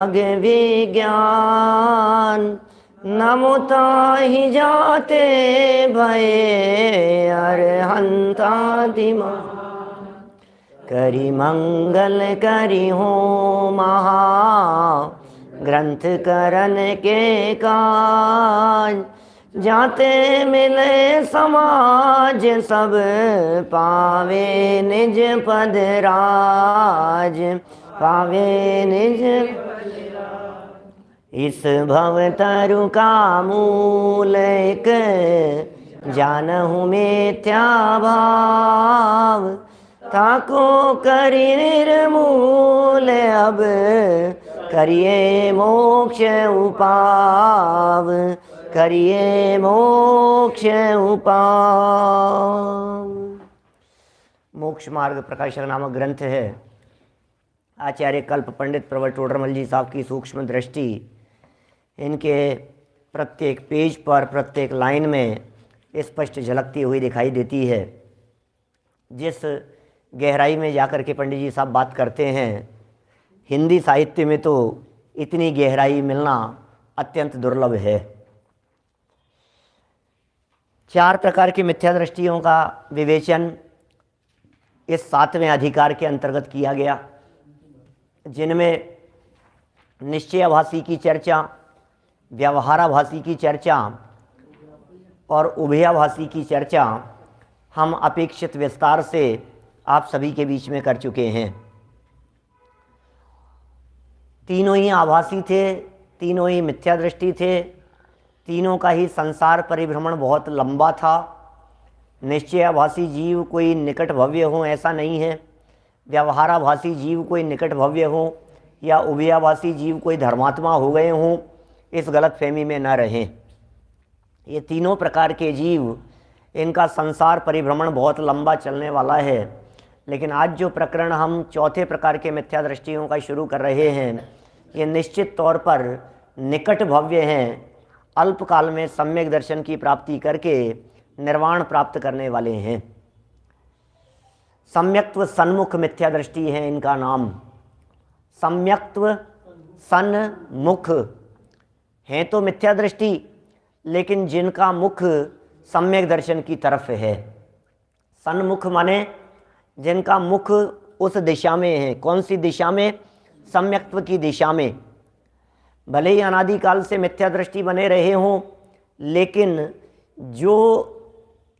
आगे विज्ञान नमुता ही जाते भये अरहंता दिमा करी मंगल करी हो महा ग्रंथ करन के काज जाते मिले समाज सब पावे निज पद राज पावे निज इस भव तरु का मूल एक जानहु मिथ्या भाव ताको करि निर्मूल अब करिए मोक्ष उपाव करिए मोक्ष उपाव। मोक्ष मार्ग प्रकाशक नामक ग्रंथ है। आचार्य कल्प पंडित प्रवर टोडरमल जी साहब की सूक्ष्म दृष्टि इनके प्रत्येक पेज पर प्रत्येक लाइन में स्पष्ट झलकती हुई दिखाई देती है। जिस गहराई में जाकर के पंडित जी साहब बात करते हैं, हिंदी साहित्य में तो इतनी गहराई मिलना अत्यंत दुर्लभ है। 4 प्रकार की मिथ्या दृष्टियों का विवेचन इस 7वें अधिकार के अंतर्गत किया गया, जिनमें निश्चयाभासी की चर्चा, व्यवहाराभासी की चर्चा और उभयाभासी की चर्चा हम अपेक्षित विस्तार से आप सभी के बीच में कर चुके हैं। तीनों ही आभासी थे, तीनों ही मिथ्या दृष्टि थे, तीनों का ही संसार परिभ्रमण बहुत लंबा था। निश्चयाभासी जीव कोई निकट भव्य हो ऐसा नहीं है, व्यवहाराभासी जीव कोई निकट भव्य हो या उभयाभासी जीव कोई धर्मात्मा हो गए हों, इस गलतफहमी में न रहें। ये तीनों प्रकार के जीव, इनका संसार परिभ्रमण बहुत लंबा चलने वाला है। लेकिन आज जो प्रकरण हम चौथे प्रकार के मिथ्या दृष्टियों का शुरू कर रहे हैं, ये निश्चित तौर पर निकट भव्य हैं, अल्पकाल में सम्यक दर्शन की प्राप्ति करके निर्वाण प्राप्त करने वाले हैं। सम्यक्त्व सन्मुख मिथ्या दृष्टि है इनका नाम। सम्यक्त्व सन्मुख है तो मिथ्या दृष्टि, लेकिन जिनका मुख सम्यक दर्शन की तरफ है। सन्मुख माने जिनका मुख उस दिशा में है। कौन सी दिशा में? सम्यक्त्व की दिशा में। भले ही अनादिकाल से मिथ्या दृष्टि बने रहे हों, लेकिन जो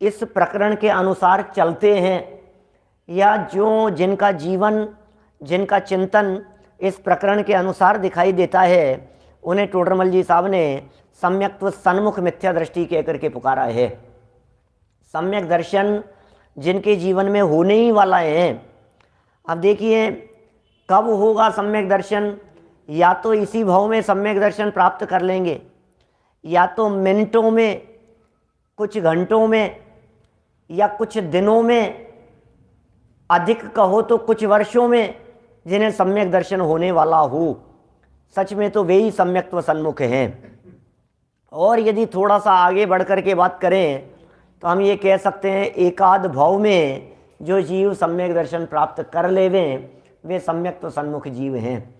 इस प्रकरण के अनुसार चलते हैं या जो जिनका जीवन, जिनका चिंतन इस प्रकरण के अनुसार दिखाई देता है, उन्हें टोडरमल जी साहब ने सम्यक्त्व सन्मुख मिथ्या दृष्टि कह करके पुकारा है। सम्यक दर्शन जिनके जीवन में होने ही वाला है। अब देखिए कब होगा सम्यक दर्शन? या तो इसी भाव में सम्यक दर्शन प्राप्त कर लेंगे, या तो मिनटों में, कुछ घंटों में या कुछ दिनों में, अधिक कहो तो कुछ वर्षों में जिन्हें सम्यक दर्शन होने वाला हो। सच में तो वे ही सम्यक्त्व सन्मुख हैं। और यदि थोड़ा सा आगे बढ़ कर के बात करें तो हम ये कह सकते हैं एकाध भाव में जो जीव सम्यक दर्शन प्राप्त कर लेवें, वे सम्यक्त्व सन्मुख जीव हैं।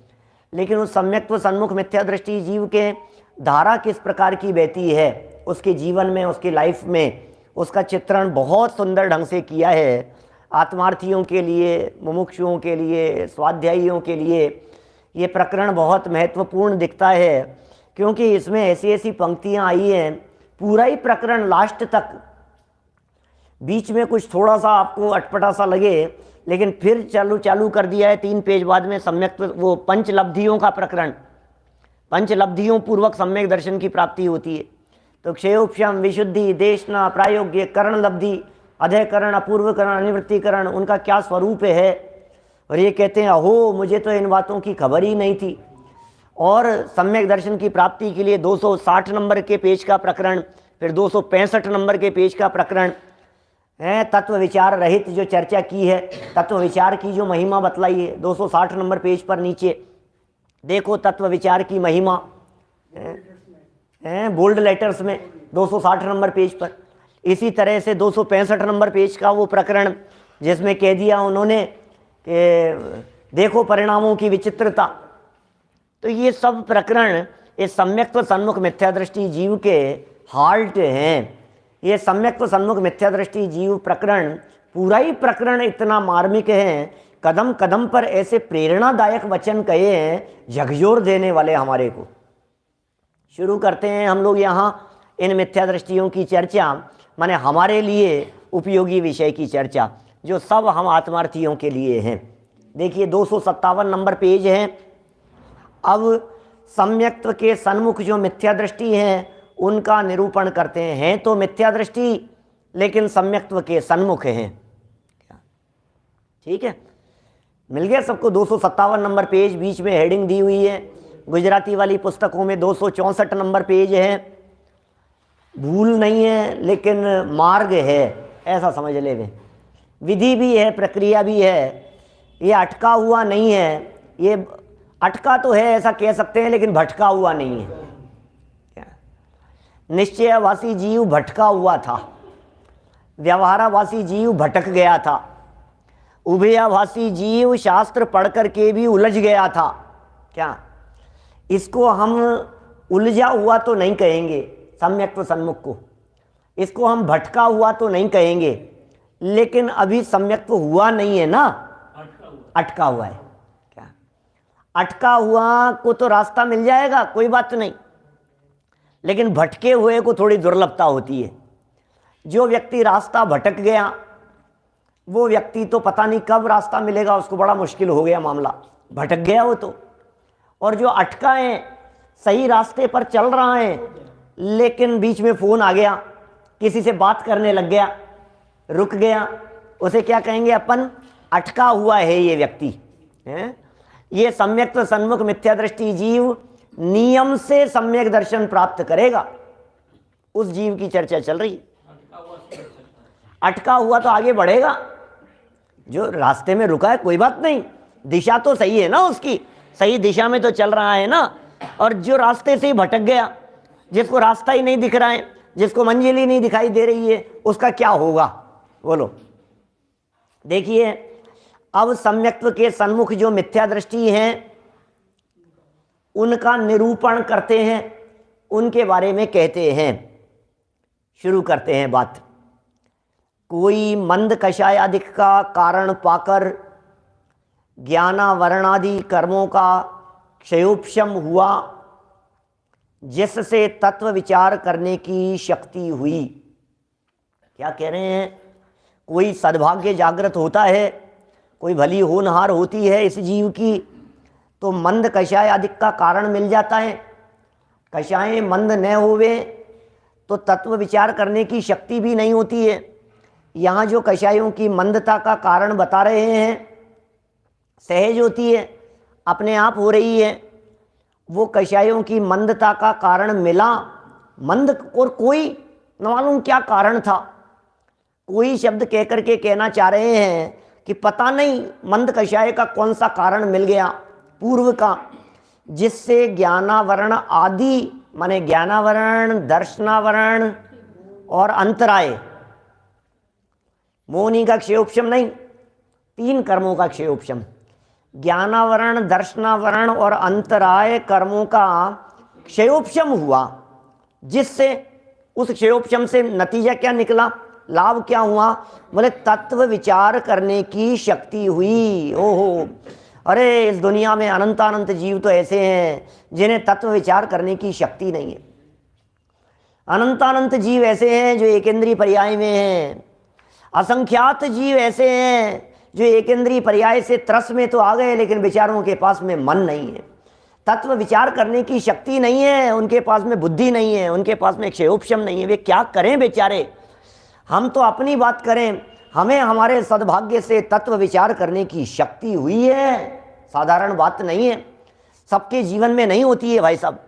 लेकिन उस सम्यक्त्व सन्मुख मिथ्या दृष्टि जीव के धारा किस प्रकार की बहती है, उसके जीवन में, उसकी लाइफ में, उसका चित्रण बहुत सुंदर ढंग से किया है। आत्मार्थियों के लिए, मुमुक्षुओं के लिए, स्वाध्यायियों के लिए ये प्रकरण बहुत महत्वपूर्ण दिखता है, क्योंकि इसमें ऐसी ऐसी पंक्तियां आई हैं, पूरा ही प्रकरण लास्ट तक, बीच में कुछ थोड़ा सा आपको अटपटा सा लगे, लेकिन फिर चालू कर दिया है 3 पेज बाद में सम्यक, वो पंचलब्धियों का प्रकरण। पंचलब्धियों पूर्वक सम्यक दर्शन की प्राप्ति होती है। तो क्षयोपशम, विशुद्धि, देशना, प्रायोग्य, करण लब्धि, अधयकरण, अपूर्वकरण, अनिवृत्तिकरण, उनका क्या स्वरूप है। और ये कहते हैं अहो मुझे तो इन बातों की खबर ही नहीं थी। और सम्यक दर्शन की प्राप्ति के लिए 260 नंबर के पेज का प्रकरण, फिर 265 नंबर के पेज का प्रकरण है। तत्व विचार रहित जो चर्चा की है, तत्व विचार की जो महिमा बतलाई है, 260 नंबर पेज पर नीचे देखो तत्व विचार की महिमा है, बोल्ड लेटर्स में 260 नंबर पेज पर। इसी तरह से 265 नंबर पेज का वो प्रकरण जिसमें कह दिया उन्होंने कि देखो परिणामों की विचित्रता, तो ये सब प्रकरण ये सम्यक्त्व सन्मुख मिथ्या दृष्टि जीव के हार्ट हैं। ये सम्यक्त्व सन्मुख मिथ्या दृष्टि जीव प्रकरण, पूरा ही प्रकरण इतना मार्मिक है, कदम कदम पर ऐसे प्रेरणादायक वचन कहे हैं, झकझोर देने वाले हमारे को। शुरू करते हैं हम लोग यहाँ इन मिथ्या दृष्टियों की चर्चा, माने हमारे लिए उपयोगी विषय की चर्चा, जो सब हम आत्मार्थियों के लिए हैं। देखिए 257 नंबर पेज है। अब सम्यक्त्व के सन्मुख जो मिथ्या दृष्टि हैं उनका निरूपण करते हैं। तो मिथ्या दृष्टि लेकिन सम्यक्त्व के सन्मुख हैं। ठीक है, मिल गया सबको। 257 नंबर पेज, बीच में हेडिंग दी हुई है। गुजराती वाली पुस्तकों में 264 नंबर पेज है। भूल नहीं है लेकिन मार्ग है, ऐसा समझ ले वे। विधि भी है, प्रक्रिया भी है, ये अटका हुआ नहीं है। ये अटका तो है ऐसा कह सकते हैं, लेकिन भटका हुआ नहीं है। निश्चयवासी जीव भटका हुआ था, व्यवहारावासी जीव भटक गया था, उभयाभासी जीव शास्त्र पढ़ करके भी उलझ गया था। क्या इसको हम उलझा हुआ तो नहीं कहेंगे, सम्यक्त्व सन्मुख को। इसको हम भटका हुआ तो नहीं कहेंगे, लेकिन अभी सम्यक्त्व हुआ नहीं है ना, अटका हुआ है। क्या अटका हुआ को तो रास्ता मिल जाएगा, कोई बात नहीं, लेकिन भटके हुए को थोड़ी दुर्लभता होती है। जो व्यक्ति रास्ता भटक गया वो व्यक्ति तो पता नहीं कब रास्ता मिलेगा, उसको बड़ा मुश्किल हो गया मामला, भटक गया वो तो। और जो अटका है, सही रास्ते पर चल रहा है, लेकिन बीच में फ़ोन आ गया, किसी से बात करने लग गया, रुक गया, उसे क्या कहेंगे अपन? अटका हुआ है ये व्यक्ति है। ये सम्यक्त्व सन्मुख मिथ्या दृष्टि जीव नियम से सम्यक दर्शन प्राप्त करेगा, उस जीव की चर्चा चल रही है। अटका हुआ तो आगे बढ़ेगा, जो रास्ते में रुका है कोई बात नहीं, दिशा तो सही है ना, उसकी सही दिशा में तो चल रहा है ना। और जो रास्ते से ही भटक गया, जिसको रास्ता ही नहीं दिख रहा है, जिसको मंजिल ही नहीं दिखाई दे रही है, उसका क्या होगा बोलो। देखिए अब सम्यक्त्व के सन्मुख जो मिथ्या दृष्टि हैं उनका निरूपण करते हैं, उनके बारे में कहते हैं। शुरू करते हैं बात। कोई मंद कषायादि का कारण पाकर ज्ञानावरणादि कर्मों का क्षयोपशम हुआ, जिससे तत्व विचार करने की शक्ति हुई। क्या कह रहे हैं? कोई सद्भाग्य जागृत होता है, कोई भली होनहार होती है इस जीव की, तो मंद कषाय आदि का कारण मिल जाता है। कषाएं मंद न होवे तो तत्व विचार करने की शक्ति भी नहीं होती है। यहाँ जो कषायों की मंदता का कारण बता रहे हैं, सहज होती है, अपने आप हो रही है। वो कषायों की मंदता का कारण मिला मंद, और कोई न मालूम क्या कारण था। कोई शब्द कह करके कहना चाह रहे हैं कि पता नहीं मंद कषाय का कौन सा कारण मिल गया पूर्व का, जिससे ज्ञानावरण आदि, माने ज्ञानावरण, दर्शनावरण और अंतराय, मोहनी का क्षयोपशम नहीं, 3 कर्मों का क्षयोपशम। ज्ञानावरण, दर्शनावरण और अंतराय कर्मों का क्षयोपशम हुआ, जिससे उस क्षयोपशम से नतीजा क्या निकला, लाभ क्या हुआ? बोले तत्व विचार करने की शक्ति हुई। ओहो, अरे इस दुनिया में अनंत अनंत जीव तो ऐसे हैं जिन्हें तत्व विचार करने की शक्ति नहीं है। अनंत अनंत जीव ऐसे हैं जो एकेंद्रीय पर्याय में हैं। असंख्यात जीव ऐसे हैं जो एकेंद्रीय पर्याय से त्रस में तो आ गए, लेकिन बेचारों के पास में मन नहीं है, तत्व विचार करने की शक्ति नहीं है, उनके पास में बुद्धि नहीं है, उनके पास में क्षयोपशम नहीं है। वे क्या करें बेचारे? हम तो अपनी बात करें, हमें हमारे सद्भाग्य से तत्व विचार करने की शक्ति हुई है, साधारण बात नहीं है, सबके जीवन में नहीं होती है भाई साहब।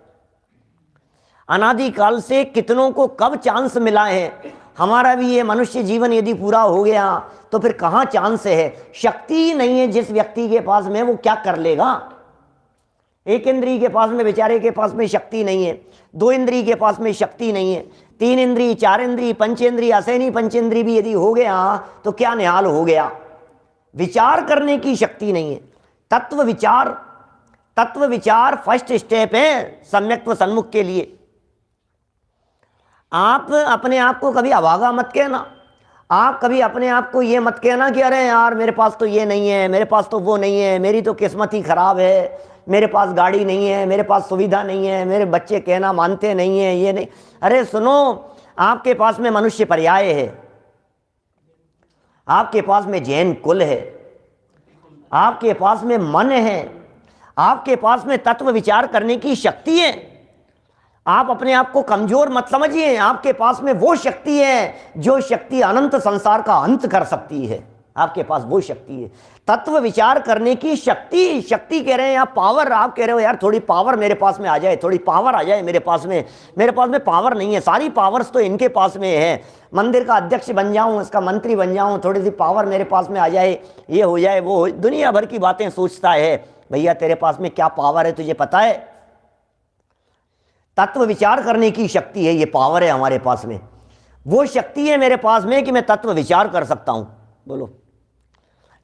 अनादिकाल से कितनों को कब चांस मिला है। हमारा भी ये मनुष्य जीवन यदि पूरा हो गया तो फिर कहाँ चांस है? शक्ति ही नहीं है जिस व्यक्ति के पास में, वो क्या कर लेगा? एक इंद्रिय के पास में, बेचारे के पास में शक्ति नहीं है, 2 इंद्रिय के पास में शक्ति नहीं है, 3 इंद्रिय, 4 इंद्रिय, पंचेंद्रिय, असैनी पंचेंद्रिय भी यदि हो गया तो क्या निहाल हो गया। विचार करने की शक्ति नहीं है। तत्व विचार, तत्व विचार फर्स्ट स्टेप है सम्यक्त्व सन्मुख के लिए। आप अपने आप को कभी अभागा मत कहना, आप कभी अपने आप को ये मत कहना कि अरे यार मेरे पास तो ये नहीं है, मेरे पास तो वो नहीं है, मेरी तो किस्मत ही खराब है, मेरे पास गाड़ी नहीं है, मेरे पास सुविधा नहीं है, मेरे बच्चे कहना मानते नहीं है, ये नहीं। अरे सुनो, आपके पास में मनुष्य पर्याय है, आपके पास में जैन कुल है, आपके पास में मन है, आपके पास में तत्व विचार करने की शक्ति है। आप अपने आप को कमजोर मत समझिए, आपके पास में वो शक्ति है जो शक्ति अनंत संसार का अंत कर सकती है। आपके पास वो शक्ति है, तत्व विचार करने की शक्ति। शक्ति कह रहे हैं आप, पावर आप कह रहे हो यार थोड़ी पावर मेरे पास में आ जाए, थोड़ी पावर आ जाए मेरे पास में पावर नहीं है, सारी पावर्स तो इनके पास में है। मंदिर का अध्यक्ष बन जाऊं, इसका मंत्री बन जाऊं, थोड़ी सी पावर मेरे पास में आ जाए, ये हो जाए वो हो, दुनिया भर की बातें सोचता है। भैया तेरे पास में क्या पावर है तुझे पता है? तत्व विचार करने की शक्ति है, ये पावर है हमारे पास में, वो शक्ति है मेरे पास में कि मैं तत्व विचार कर सकता हूं। बोलो,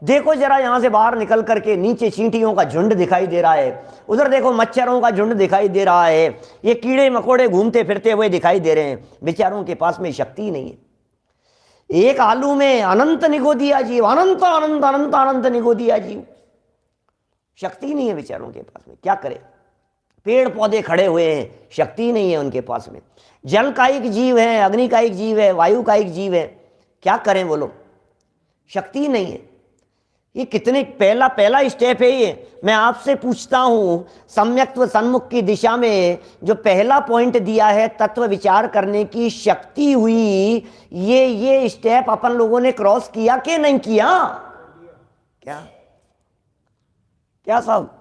देखो जरा यहां से बाहर निकल करके, नीचे चींटियों का झुंड दिखाई दे रहा है, उधर देखो मच्छरों का झुंड दिखाई दे रहा है, ये कीड़े मकोड़े घूमते फिरते हुए दिखाई दे रहे हैं। बेचारों के पास में शक्ति नहीं है। एक आलू में अनंत निगो दिया जीव, अनंत अनंत अनंत अनंत निगो दिया जीव, शक्ति नहीं है बेचारों के पास में, क्या करे? पेड़ पौधे खड़े हुए हैं, शक्ति नहीं है उनके पास में। जल का एक जीव है, अग्नि का एक जीव है, वायु का एक जीव है, क्या करें बोलो? शक्ति नहीं है। ये कितने पहला स्टेप है ये। मैं आपसे पूछता हूं, सम्यक्त्व सन्मुख की दिशा में जो पहला पॉइंट दिया है तत्व विचार करने की शक्ति हुई, ये स्टेप अपन लोगों ने क्रॉस किया कि नहीं किया? क्या साहब?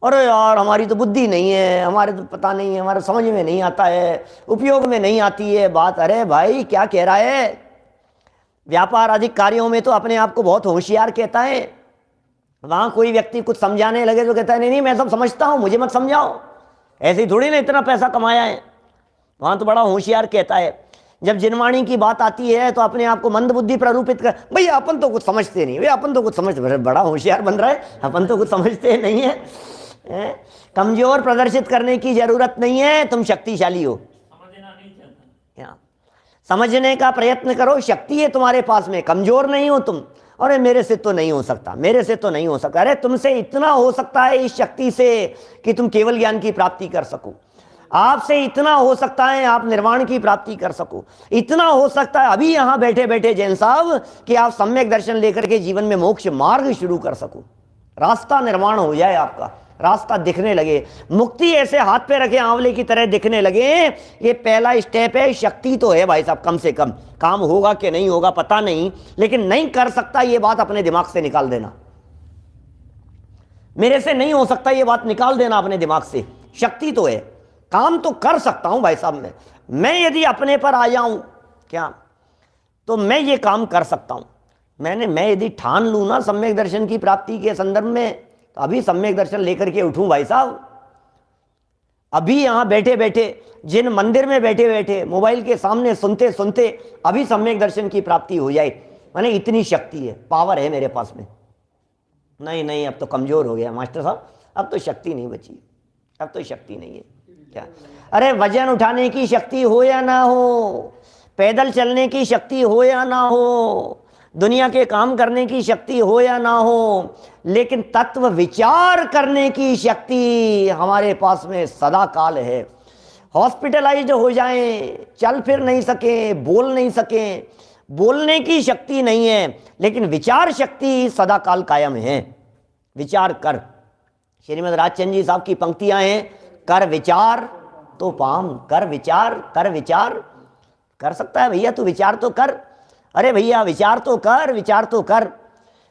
अरे यार हमारी तो बुद्धि नहीं है, हमारे तो पता नहीं है, हमारे समझ में नहीं आता है, उपयोग में नहीं आती है बात। अरे भाई क्या कह रहा है? व्यापार आदि कार्यों में तो अपने आप को बहुत होशियार कहता है, वहां कोई व्यक्ति कुछ समझाने लगे तो कहता है नहीं नहीं मैं सब समझता हूं, मुझे मत समझाओ, ऐसे ही थोड़ी ना इतना पैसा कमाया है। वहां तो बड़ा होशियार कहता है। जब जिनवाणी की बात आती है तो अपने आप को मंद बुद्धि प्ररूपित कर, भैया अपन तो कुछ समझते नहीं, भैया अपन तो कुछ समझते, बड़ा होशियार बन रहा है, अपन तो कुछ समझते नहीं है। कमजोर प्रदर्शित करने की जरूरत नहीं है, तुम शक्तिशाली हो, समझने का प्रयत्न करो, शक्ति है तुम्हारे पास में, कमजोर नहीं हो तुम। अरे मेरे से तो नहीं हो सकता, मेरे से तो नहीं हो सकता। अरे तुमसे इतना हो सकता है इस शक्ति से कि तुम केवल ज्ञान की प्राप्ति कर सको, आपसे इतना हो सकता है आप निर्वाण की प्राप्ति कर सको, इतना हो सकता है अभी यहां बैठे बैठे जैन साहब कि आप सम्यक दर्शन लेकर के जीवन में मोक्ष मार्ग शुरू कर सको, रास्ता निर्माण हो जाए, आपका रास्ता दिखने लगे, मुक्ति ऐसे हाथ पे रखे आंवले की तरह दिखने लगे। ये पहला स्टेप है। शक्ति तो है भाई साहब, कम से कम काम होगा कि नहीं होगा पता नहीं, लेकिन नहीं कर सकता ये बात अपने दिमाग से निकाल देना, मेरे से नहीं हो सकता ये बात निकाल देना अपने दिमाग से। शक्ति तो है, काम तो कर सकता हूं भाई साहब। मैं यदि अपने पर आ जाऊं क्या तो मैं ये काम कर सकता हूं। मैं यदि ठान लूं ना सम्यक दर्शन की प्राप्ति के संदर्भ में, तो अभी सम्यक दर्शन लेकर के उठूं भाई साहब। अभी यहां बैठे बैठे, जिन मंदिर में बैठे बैठे मोबाइल के सामने सुनते सुनते अभी सम्यक दर्शन की प्राप्ति हो जाए, माने इतनी शक्ति है, पावर है मेरे पास में। नहीं अब तो कमजोर हो गया मास्टर साहब, अब तो शक्ति नहीं बची, अब तो शक्ति नहीं है। क्या? अरे वजन उठाने की शक्ति हो या ना हो, पैदल चलने की शक्ति हो या ना हो, दुनिया के काम करने की शक्ति हो या ना हो, लेकिन तत्व विचार करने की शक्ति हमारे पास में सदा काल है। हॉस्पिटलाइज्ड हो जाएं, चल फिर नहीं सके, बोल नहीं सके, बोलने की शक्ति नहीं है, लेकिन विचार शक्ति सदा काल कायम है। विचार कर, श्रीमद् राजचंद्र जी साहब की पंक्तियां हैं, कर विचार तो पाम, कर विचार कर सकता है भैया, तू विचार तो कर। अरे भैया विचार तो कर, विचार तो कर।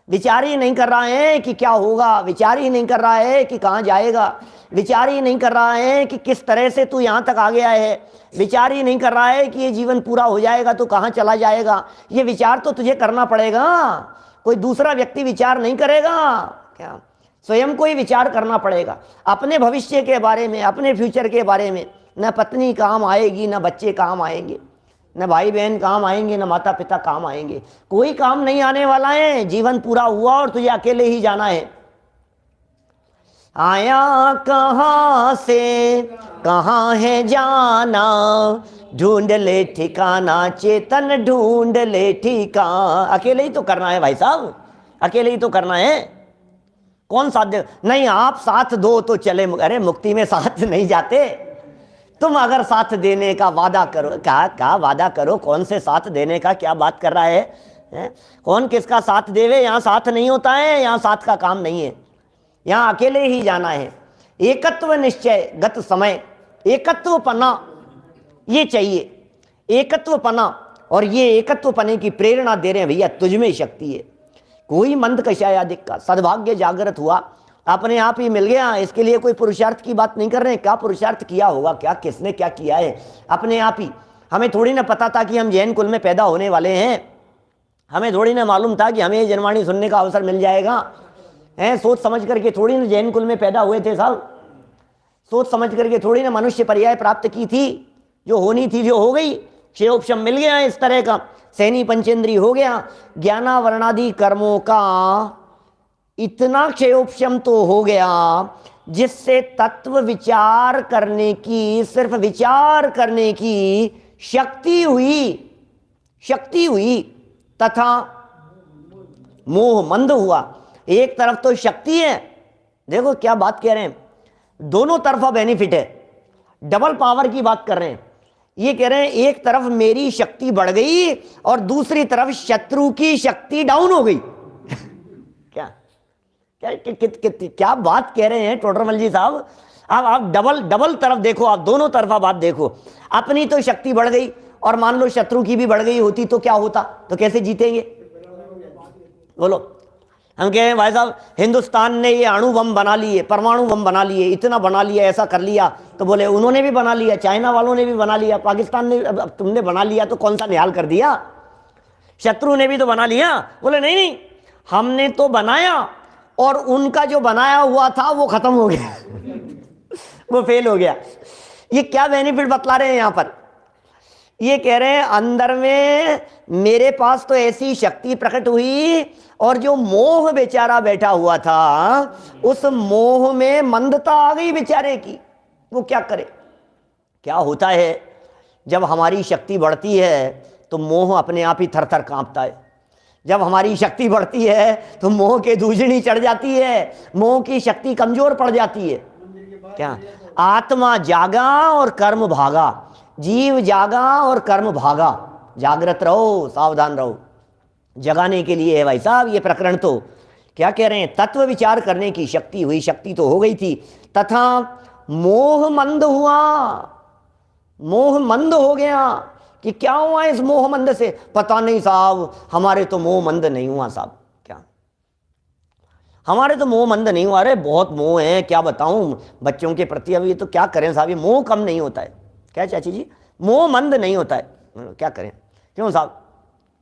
विचार ही नहीं कर रहा है कि क्या होगा, विचार ही नहीं कर रहा है कि कहाँ जाएगा, विचार ही नहीं कर रहा है कि किस तरह से तू यहाँ तक आ गया है, विचार ही नहीं कर रहा है कि ये जीवन पूरा हो जाएगा तो कहाँ चला जाएगा। ये विचार तो तुझे करना पड़ेगा, कोई दूसरा व्यक्ति विचार नहीं करेगा। क्या? स्वयं को ही विचार करना पड़ेगा अपने भविष्य के बारे में, अपने फ्यूचर के बारे में। न पत्नी काम आएगी, न बच्चे काम आएंगे, न भाई बहन काम आएंगे, न माता पिता काम आएंगे, कोई काम नहीं आने वाला है। जीवन पूरा हुआ और तुझे अकेले ही जाना है। आया कहाँ से कहाँ है जाना, ढूंढ ले ठिकाना चेतन ढूंढ ले ठिकाना। अकेले ही तो करना है भाई साहब, अकेले ही तो करना है। कौन साथ दे? नहीं, आप साथ दो तो चले। अरे मुक्ति में साथ नहीं जाते। तुम अगर साथ देने का वादा करो, क्या वादा करो? कौन से साथ देने का क्या बात कर रहा है? कौन किसका साथ देवे? यहाँ साथ नहीं होता है, यहाँ साथ का काम नहीं है, यहाँ अकेले ही जाना है। एकत्व निश्चय गत समय, एकत्व पना ये चाहिए, एकत्व पना। और ये एकत्व पने की प्रेरणा दे रहे हैं भैया, तुझमें शक्ति है। कोई मंद कषाया दिक्का, सद्भाग्य जागृत हुआ, अपने आप ही मिल गया। इसके लिए कोई पुरुषार्थ की बात नहीं कर रहे हैं। क्या पुरुषार्थ किया होगा, क्या किसने क्या किया है? अपने आप ही। हमें थोड़ी ना पता था कि हम जैन कुल में पैदा होने वाले हैं, हमें थोड़ी ना मालूम था कि हमें जनवाणी सुनने का अवसर मिल जाएगा। सोच समझ करके थोड़ी ना जैन कुल में पैदा हुए थे साहब, सोच समझ करके थोड़ी ना मनुष्य पर्याय प्राप्त की थी। जो होनी थी जो हो गई, क्षेयोपशम मिल गया इस तरह का, सैनी पंचेंद्री हो गया। ज्ञानावरणादि कर्मों का इतना क्षेयोपशम तो हो गया जिससे तत्व विचार करने की, सिर्फ विचार करने की शक्ति हुई तथा मोह मंद हुआ। एक तरफ तो शक्ति है, देखो क्या बात कह रहे हैं, दोनों तरफा बेनिफिट है, डबल पावर की बात कर रहे हैं। ये कह रहे हैं एक तरफ मेरी शक्ति बढ़ गई और दूसरी तरफ शत्रु की शक्ति डाउन हो गई। क्या क्या बात कह रहे हैं टोडरमल जी साहब? अब आप डबल तरफ देखो, आप दोनों तरफा बात देखो। अपनी तो शक्ति बढ़ गई और मान लो शत्रु की भी बढ़ गई होती तो क्या होता? तो कैसे जीतेंगे बोलो? हम कह रहे हैं भाई साहब हिंदुस्तान ने ये अणु बम बना लिए, परमाणु बम बना लिए, इतना बना लिया, ऐसा कर लिया। तो बोले उन्होंने भी बना लिया, चाइना वालों ने भी बना लिया, पाकिस्तान ने, अब तुमने बना लिया तो कौन सा निहाल कर दिया? शत्रु ने भी तो बना लिया। बोले नहीं, हमने तो बनाया और उनका जो बनाया हुआ था वो खत्म हो गया। वो फेल हो गया। ये क्या बेनिफिट बतला रहे हैं यहां पर? ये कह रहे हैं अंदर में मेरे पास तो ऐसी शक्ति प्रकट हुई और जो मोह बेचारा बैठा हुआ था उस मोह में मंदता आ गई बेचारे की। वो क्या करे? क्या होता है जब हमारी शक्ति बढ़ती है तो मोह अपने आप ही थर थर कांपता है। जब हमारी शक्ति बढ़ती है तो मोह के दूजनी चढ़ जाती है, मोह की शक्ति कमजोर पड़ जाती है। क्या? आत्मा जागा और कर्म भागा, जीव जागा और कर्म भागा। जागृत रहो, सावधान रहो। जगाने के लिए है भाई साहब ये प्रकरण। तो क्या कह रहे हैं? तत्व विचार करने की शक्ति हुई, शक्ति तो हो गई थी, तथा मोह मंद हुआ। मोह मंद हो गया कि क्या हुआ इस मोह मंद से? पता नहीं साहब, हमारे तो मोह मंद नहीं हुआ साहब। क्या हमारे तो मोह मंद नहीं हुआ? अरे बहुत मोह है, क्या बताऊं बच्चों के प्रति। अभी तो क्या करें साहब, ये मोह कम नहीं होता है। क्या चाची जी? मोह मंद नहीं होता है, क्या करें? क्यों साहब?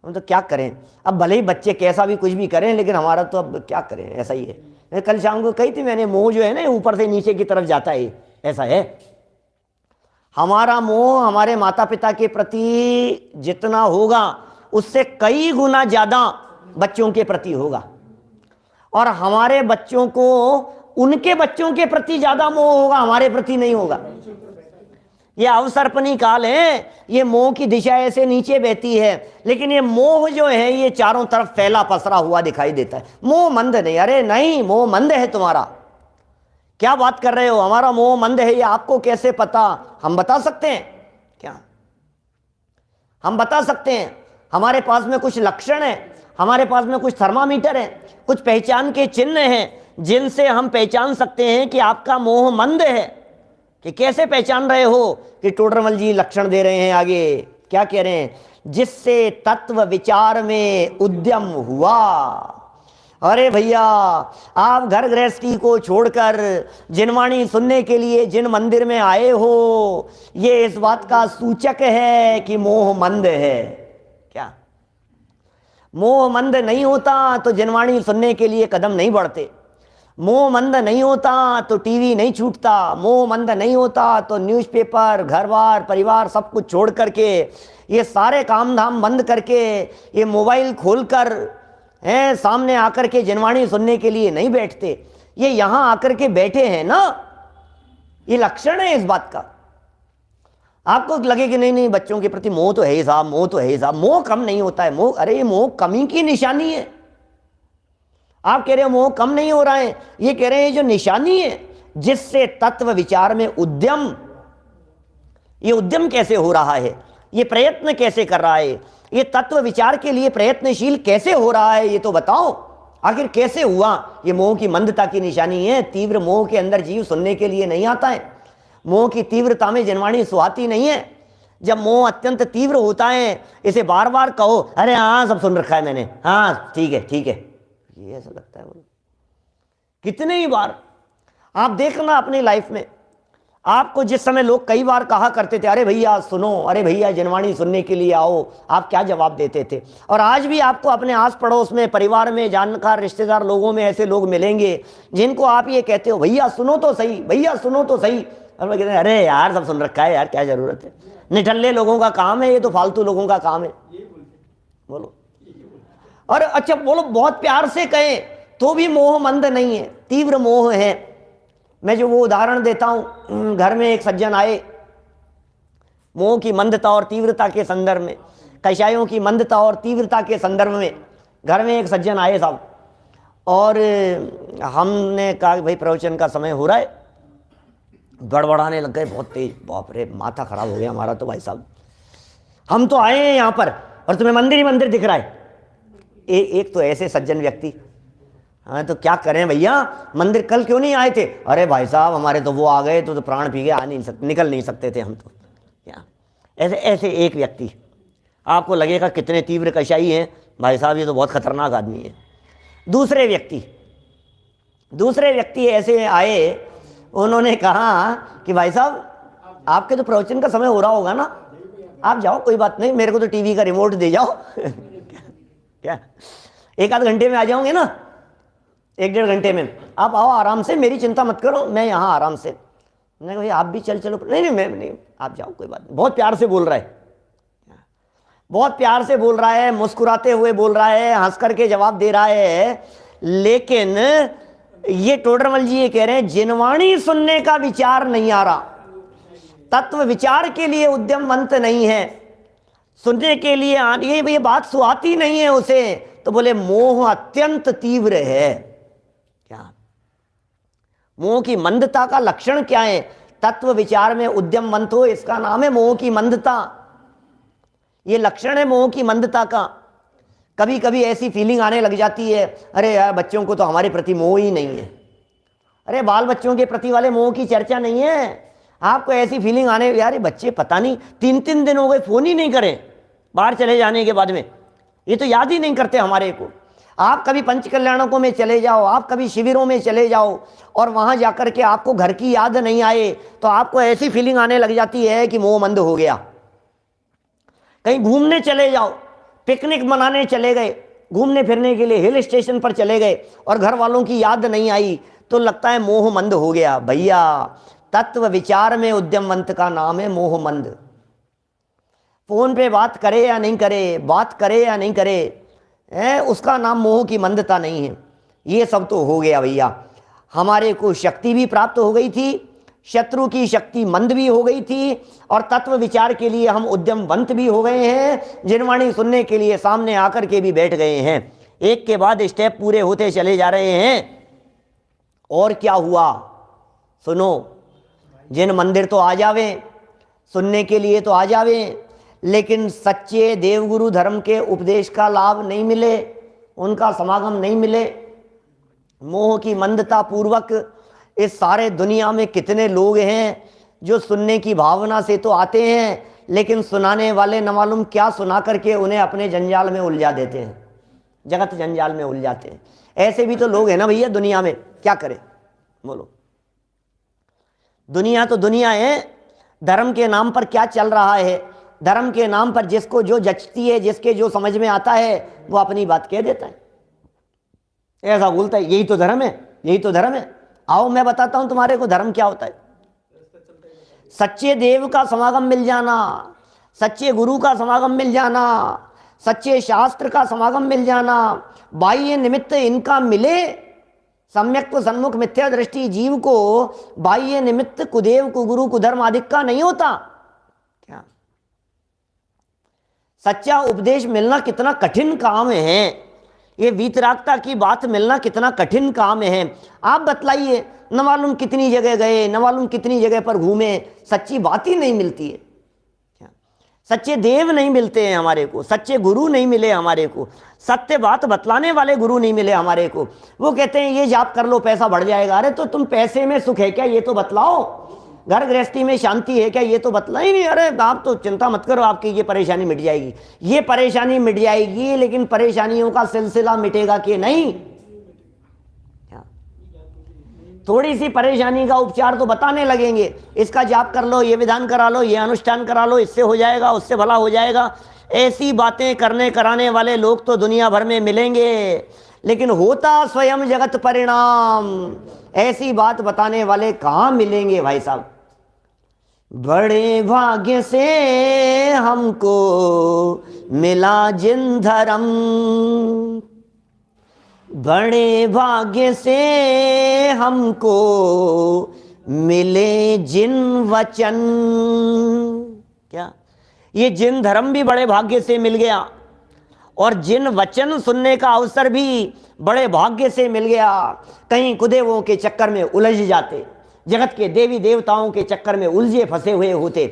हम तो क्या करें? अब भले ही बच्चे कैसा भी कुछ भी करें, लेकिन हमारा तो अब क्या करें, ऐसा ही है। कल शाम को कही थी मैंने, मोह जो है ना ऊपर से नीचे की तरफ जाता है, ऐसा है। हमारा मोह हमारे माता पिता के प्रति जितना होगा उससे कई गुना ज्यादा बच्चों के प्रति होगा, और हमारे बच्चों को उनके बच्चों के प्रति ज्यादा मोह होगा, हमारे प्रति नहीं होगा। ये अवसर्पणी काल है, ये मोह की दिशा ऐसे नीचे बहती है, लेकिन ये मोह जो है ये चारों तरफ फैला पसरा हुआ दिखाई देता है। मोह मंद नहीं, अरे नहीं, मोह मंद है तुम्हारा। क्या बात कर रहे हो? हमारा मोह मंद है, ये आपको कैसे पता? हम बता सकते हैं क्या? हम बता सकते हैं। हमारे पास में कुछ लक्षण है, हमारे पास में कुछ थर्मामीटर है, कुछ पहचान के चिन्ह हैं जिनसे हम पहचान सकते हैं कि आपका मोह मंद है। कि कैसे पहचान रहे हो? कि टोडरमल जी लक्षण दे रहे हैं आगे। क्या कह रहे हैं? जिससे तत्व विचार में उद्यम हुआ। अरे भैया, आप घर गृहस्थी को छोड़कर जिनवाणी सुनने के लिए जिन मंदिर में आए हो, ये इस बात का सूचक है कि मोह मंद है। क्या मोह मंद नहीं होता तो जिनवाणी सुनने के लिए कदम नहीं बढ़ते। मोह मंद नहीं होता तो टीवी नहीं छूटता। मोह मंद नहीं होता तो न्यूज़पेपर, घर बार, परिवार सब कुछ छोड़ करके, ये सारे काम धाम बंद करके, ये मोबाइल खोलकर सामने आकर के जिनवाणी सुनने के लिए नहीं बैठते। ये यहां आकर के बैठे हैं ना, ये लक्षण है इस बात का। आपको लगे कि नहीं नहीं बच्चों के प्रति मोह तो है ही साहब, मोह तो है ही साहब, मोह कम नहीं होता है। मोह, अरे ये मोह कमी की निशानी है। आप कह रहे हो मोह कम नहीं हो रहा है, ये कह रहे हैं जो निशानी है जिससे तत्व विचार में उद्यम, ये उद्यम कैसे हो रहा है, ये प्रयत्न कैसे कर रहा है, ये तत्व विचार के लिए प्रयत्नशील कैसे हो रहा है, ये तो बताओ आखिर कैसे हुआ। ये मोह की मंदता की निशानी है। तीव्र मोह के अंदर जीव सुनने के लिए नहीं आता है। मोह की तीव्रता में जनवाणी सुहाती नहीं है। जब मोह अत्यंत तीव्र होता है, इसे बार बार कहो, अरे हाँ सब सुन रखा है मैंने, हाँ ठीक है ठीक है, ये ऐसा लगता है। कितने ही बार आप देखना अपनी लाइफ में, आपको जिस समय लोग कई बार कहा करते थे अरे भैया सुनो, अरे भैया जनवाणी सुनने के लिए आओ, आप क्या जवाब देते थे। और आज भी आपको अपने आस पड़ोस में, परिवार में, जानकार रिश्तेदार लोगों में ऐसे लोग मिलेंगे जिनको आप ये कहते हो भैया सुनो तो सही, भैया सुनो तो सही, और वो कहते हैं अरे यार सब सुन रखा है यार, क्या जरूरत है, निठल्ले लोगों का काम है, ये तो फालतू लोगों का काम है। बोलो, और अच्छा बोलो बहुत प्यार से कहें तो भी मोह मंद नहीं है, तीव्र मोह है। मैं जो वो उदाहरण देता हूं, घर में एक सज्जन आए, मोह की मंदता और तीव्रता के संदर्भ में, कषायों की मंदता और तीव्रता के संदर्भ में घर में एक सज्जन आए साहब, और हमने कहा भाई प्रवचन का समय हो रहा है, बड़बड़ाने लग गए बहुत तेज। बाप रे, माथा खराब हो गया हमारा तो भाई साहब, हम तो आए हैं यहाँ पर और तुम्हें मंदिर ही मंदिर दिख रहा है। एक तो ऐसे सज्जन व्यक्ति, हाँ तो क्या करें भैया, मंदिर कल क्यों नहीं आए थे, अरे भाई साहब हमारे तो वो आ गए तो प्राण पी गए, आ नहीं सकते, निकल नहीं सकते थे हम तो। क्या ऐसे ऐसे एक व्यक्ति, आपको लगेगा कितने तीव्र कषाई हैं भाई साहब, ये तो बहुत खतरनाक आदमी है। दूसरे व्यक्ति ऐसे आए, उन्होंने कहा कि भाई साहब आपके तो प्रवचन का समय हो रहा होगा ना, आप जाओ कोई बात नहीं, मेरे को तो टीवी का रिमोट दे जाओ क्या एक आध घंटे में आ जाओगे ना, 1-1.5 घंटे में आप आओ आराम से, मेरी चिंता मत करो, मैं यहाँ आराम से। मैंने कहा भाई आप भी चलो, नहीं मैं नहीं, आप जाओ कोई बात नहीं। बहुत प्यार से बोल रहा है, बहुत प्यार से बोल रहा है, मुस्कुराते हुए बोल रहा है, हंस करके जवाब दे रहा है। लेकिन ये टोडरमल जी ये कह रहे हैं जिनवाणी सुनने का विचार नहीं आ रहा, तत्व विचार के लिए उद्यमवंत नहीं है, सुनने के लिए ये बात सुहाती नहीं है उसे। तो बोले मोह अत्यंत तीव्र है। क्या मोह की मंदता का लक्षण क्या है? तत्व विचार में उद्यमवंत हो, इसका नाम है मोह की मंदता। ये लक्षण है मोह की मंदता का। कभी कभी ऐसी फीलिंग आने लग जाती है, अरे यार बच्चों को तो हमारे प्रति मोह ही नहीं है, अरे बाल बच्चों के प्रति वाले मोह की चर्चा नहीं है। आपको ऐसी फीलिंग आने, यार ये बच्चे पता नहीं 3-3 दिन हो गए फोन ही नहीं करें बाहर चले जाने के बाद में, ये तो याद ही नहीं करते हमारे को। आप कभी पंच कल्याणकों में चले जाओ, आप कभी शिविरों में चले जाओ और वहां जाकर के आपको घर की याद नहीं आए तो आपको ऐसी फीलिंग आने लग जाती है कि मोह मंद हो गया। कहीं घूमने चले जाओ, पिकनिक मनाने चले गए, घूमने फिरने के लिए हिल स्टेशन पर चले गए और घर वालों की याद नहीं आई तो लगता है मोह मंद हो गया। भैया तत्व विचार में उद्यमवंत का नाम है मोह मंद। फोन पे बात करे या नहीं करे, बात करे या नहीं करे, उसका नाम मोह की मंदता नहीं है। ये सब तो हो गया भैया, हमारे को शक्ति भी प्राप्त हो गई थी, शत्रु की शक्ति मंद भी हो गई थी और तत्व विचार के लिए हम उद्यमवंत भी हो गए हैं, जिनवाणी सुनने के लिए सामने आकर के भी बैठ गए हैं। एक के बाद स्टेप पूरे होते चले जा रहे हैं। और क्या हुआ सुनो, जिन मंदिर तो आ जावे, सुनने के लिए तो आ जावे, लेकिन सच्चे देवगुरु धर्म के उपदेश का लाभ नहीं मिले, उनका समागम नहीं मिले। मोह की मंदता पूर्वक इस सारे दुनिया में कितने लोग हैं जो सुनने की भावना से तो आते हैं, लेकिन सुनाने वाले न मालूम क्या सुना करके उन्हें अपने जंजाल में उलझा देते हैं, जगत जंजाल में उलझाते हैं। ऐसे भी तो लोग हैं ना भैया दुनिया में, क्या करें बोलो। दुनिया तो दुनिया है, धर्म के नाम पर क्या चल रहा है, धर्म के नाम पर जिसको जो जचती है, जिसके जो समझ में आता है वो अपनी बात कह देता है, ऐसा बोलता है यही तो धर्म है, यही तो धर्म है। आओ मैं बताता हूं तुम्हारे को धर्म क्या होता है। सच्चे देव का समागम मिल जाना, सच्चे गुरु का समागम मिल जाना, सच्चे शास्त्र का समागम मिल जाना, बाह्य निमित्त इनका मिले सम्यक्त्व सन्मुख मिथ्या दृष्टि जीव को बाह्य निमित्त कुदेव कुगुरु कुधर्म आदि का नहीं होता क्या? सच्चा उपदेश मिलना कितना कठिन काम है, ये वीतरागता की बात मिलना कितना कठिन काम है। आप बतलाइए, न मालूम कितनी जगह गए, न मालूम कितनी जगह पर घूमे, सच्ची बात ही नहीं मिलती है क्या? सच्चे देव नहीं मिलते हैं हमारे को, सच्चे गुरु नहीं मिले हमारे को, सत्य बात बतलाने वाले गुरु नहीं मिले हमारे को। वो कहते हैं ये जाप कर लो पैसा बढ़ जाएगा। अरे तो तुम पैसे में सुख है क्या, ये तो बतलाओ। घर गृहस्थी में शांति है क्या, ये तो बतला ही नहीं। अरे आप तो चिंता मत करो, आपकी ये परेशानी मिट जाएगी। ये परेशानी मिट जाएगी, लेकिन परेशानियों का सिलसिला मिटेगा कि नहीं? थोड़ी सी परेशानी का उपचार तो बताने लगेंगे, इसका जाप कर लो, ये विधान करा लो, ये अनुष्ठान करा लो, इससे हो जाएगा, उससे भला हो जाएगा। ऐसी बातें करने कराने वाले लोग तो दुनिया भर में मिलेंगे, लेकिन होता स्वयं जगत परिणाम ऐसी बात बताने वाले कहाँ मिलेंगे भाई साहब। बड़े भाग्य से हमको मिला जिन धर्म, बड़े भाग्य से हमको मिले जिन वचन। क्या ये जिन धर्म भी बड़े भाग्य से मिल गया, और जिन वचन सुनने का अवसर भी बड़े भाग्य से मिल गया। कहीं कुदेवों के चक्कर में उलझ जाते, जगत के देवी देवताओं के चक्कर में उलझे फंसे हुए होते,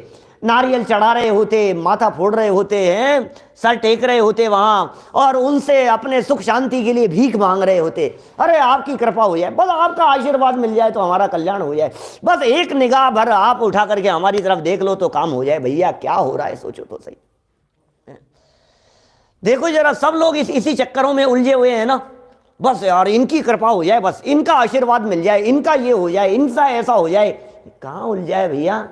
नारियल चढ़ा रहे होते, माथा फोड़ रहे होते हैं, सर टेक रहे होते वहां, और उनसे अपने सुख शांति के लिए भीख मांग रहे होते। अरे आपकी कृपा हो जाए, बस आपका आशीर्वाद मिल जाए तो हमारा कल्याण हो जाए, बस एक निगाह भर आप उठा करके हमारी तरफ देख लो तो काम हो जाए। भैया क्या हो रहा है, सोचो तो सही। देखो जरा, सब लोग इसी चक्करों में उलझे हुए हैं ना। बस यार इनकी कृपा हो जाए, बस इनका आशीर्वाद मिल जाए, इनका ये हो जाए, इनसा ऐसा हो जाए। कहाँ उलझाए भैया?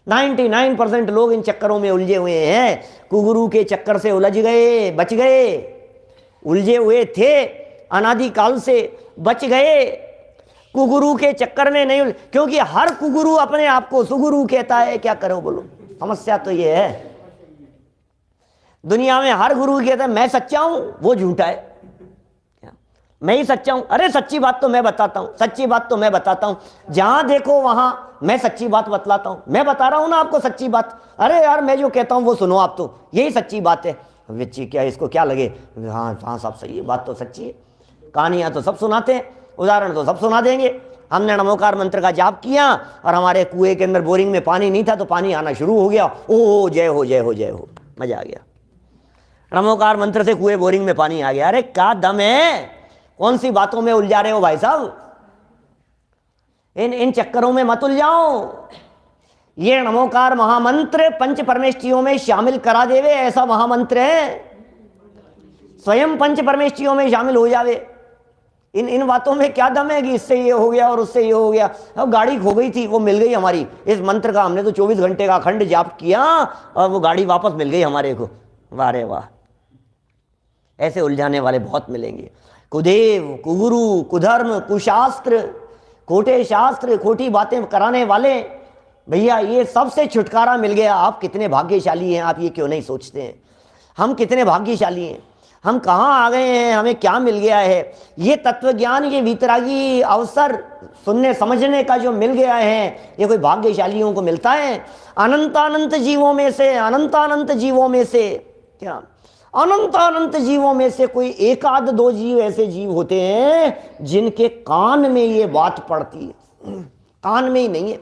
99% लोग इन चक्करों में उलझे हुए हैं। कुगुरु के चक्कर से उलझ गए, बच गए, उलझे हुए थे अनादिकाल से, बच गए। कुगुरु के चक्कर में नहीं क्योंकि हर कुगुरु अपने आप को सुगुरु कहता है। क्या करो बोलो, समस्या तो ये है। दुनिया में हर गुरु कहता है मैं सच्चा हूं, वो झूठा है। मैं ही सच्चा हूं, अरे सच्ची बात तो मैं बताता हूं, सच्ची बात तो मैं बताता हूं, जहां देखो वहां मैं सच्ची बात बतलाता हूं। मैं बता रहा हूं ना आपको सच्ची बात। अरे यार मैं जो कहता हूं वो सुनो आप, तो यही सच्ची बात है। विच्ची क्या इसको क्या लगे, हाँ हाँ सब सही है, बात तो सच्ची है। कहानियां तो सब सुनाते हैं, उदाहरण तो सब सुना देंगे। हमने नमोकार मंत्र का जाप किया और हमारे कुएं के अंदर बोरिंग में पानी नहीं था तो पानी आना शुरू हो गया। ओ जय हो जय हो जय हो, मजा आ गया। नमोकार मंत्र से कुएं बोरिंग में पानी आ गया। अरे क्या दम है, कौन सी बातों में उलझा रहे हो भाई साहब? इन चक्करों में मत उलझाओ। ये नमोकार महामंत्र पंच परमेष्ठियों में शामिल करा देवे, ऐसा महामंत्र है। स्वयं पंच परमेष्ठियों में शामिल हो जावे। इन बातों में क्या दम है कि इससे ये हो गया और उससे ये हो गया। अब गाड़ी खो गई थी, वो मिल गई हमारी। इस मंत्र का हमने तो 24 घंटे का अखंड जाप किया और वो गाड़ी वापस मिल गई हमारे को। वाह रे वाह, ऐसे उलझाने वाले बहुत मिलेंगे। कुदेव, कुगुरु, कुधर्म, कुशास्त्र, खोटे शास्त्र, खोटी बातें कराने वाले, भैया ये सबसे छुटकारा मिल गया। आप कितने भाग्यशाली हैं, आप ये क्यों नहीं सोचते हैं? हम कितने भाग्यशाली हैं, हम कहाँ आ गए हैं, हमें क्या मिल गया है। ये तत्व ज्ञान, ये वीतरागी अवसर सुनने समझने का जो मिल गया है, ये कोई भाग्यशालियों को मिलता है? अनंतानंत जीवों में से, अनंतानंत जीवों में से क्या अनंत जीवों में से कोई एक आध दो जीव ऐसे जीव होते हैं जिनके कान में ये बात पड़ती है। कान में ही नहीं है।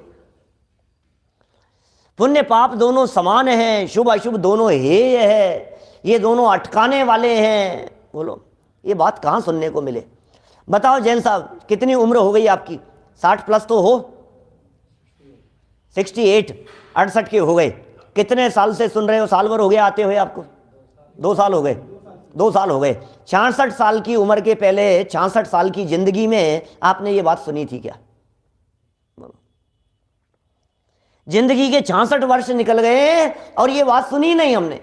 पुण्य पाप दोनों समान हैं, शुभ अशुभ दोनों हेय है, ये दोनों अटकाने वाले हैं। बोलो ये बात कहाँ सुनने को मिले? बताओ जैन साहब, कितनी उम्र हो गई आपकी? 60 प्लस तो हो, 68 68 के हो गए। कितने साल से सुन रहे हो? साल भर हो गया आते हुए आपको? 2 साल हो गए। 2 साल हो गए। 66 साल की उम्र के पहले 66 साल की जिंदगी में आपने ये बात सुनी थी क्या? जिंदगी के 66 वर्ष निकल गए और ये बात सुनी नहीं हमने।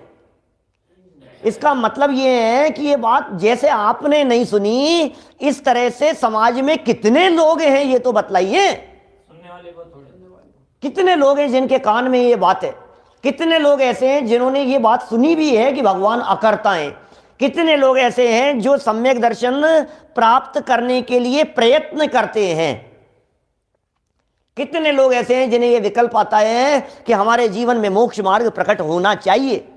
इसका मतलब ये है कि ये बात जैसे आपने नहीं सुनी, इस तरह से समाज में कितने लोग हैं ये तो बतलाइए। कितने लोग हैं जिनके कान में ये बात है? कितने लोग ऐसे हैं जिन्होंने ये बात सुनी भी है कि भगवान अकर्ता हैं? कितने लोग ऐसे हैं जो सम्यक दर्शन प्राप्त करने के लिए प्रयत्न करते हैं? कितने लोग ऐसे हैं जिन्हें यह विकल्प आता है कि हमारे जीवन में मोक्ष मार्ग प्रकट होना चाहिए,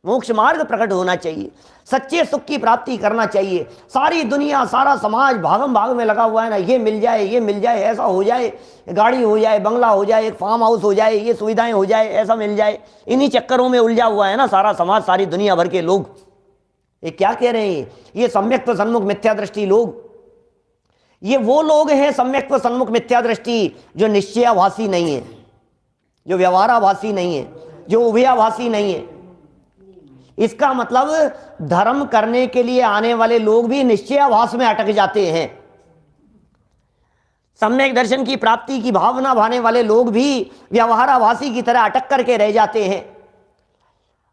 मोक्ष मार्ग प्रकट होना चाहिए, सच्चे सुख की प्राप्ति करना चाहिए। सारी दुनिया, सारा समाज भागम भाग में लगा हुआ है ना, ये मिल जाए, ये मिल जाए, ऐसा हो जाए, गाड़ी हो जाए, बंगला हो जाए, एक फार्म हाउस हो जाए, ये सुविधाएं हो जाए, ऐसा मिल जाए। इन्हीं चक्करों में उलझा हुआ है ना सारा समाज, सारी दुनिया भर के लोग। ये क्या कह रहे हैं? ये सम्यक सन्मुख मिथ्या दृष्टि लोग, ये वो लोग हैं सम्यक सन्मुख मिथ्या दृष्टि जो निश्चयाभासी नहीं है, जो व्यवहाराभासी नहीं है, जो उभयाभासी नहीं है। इसका मतलब धर्म करने के लिए आने वाले लोग भी निश्चयाभास में अटक जाते हैं। सम्यक दर्शन की प्राप्ति की भावना भाने वाले लोग भी व्यवहाराभासी की तरह अटक करके रह जाते हैं।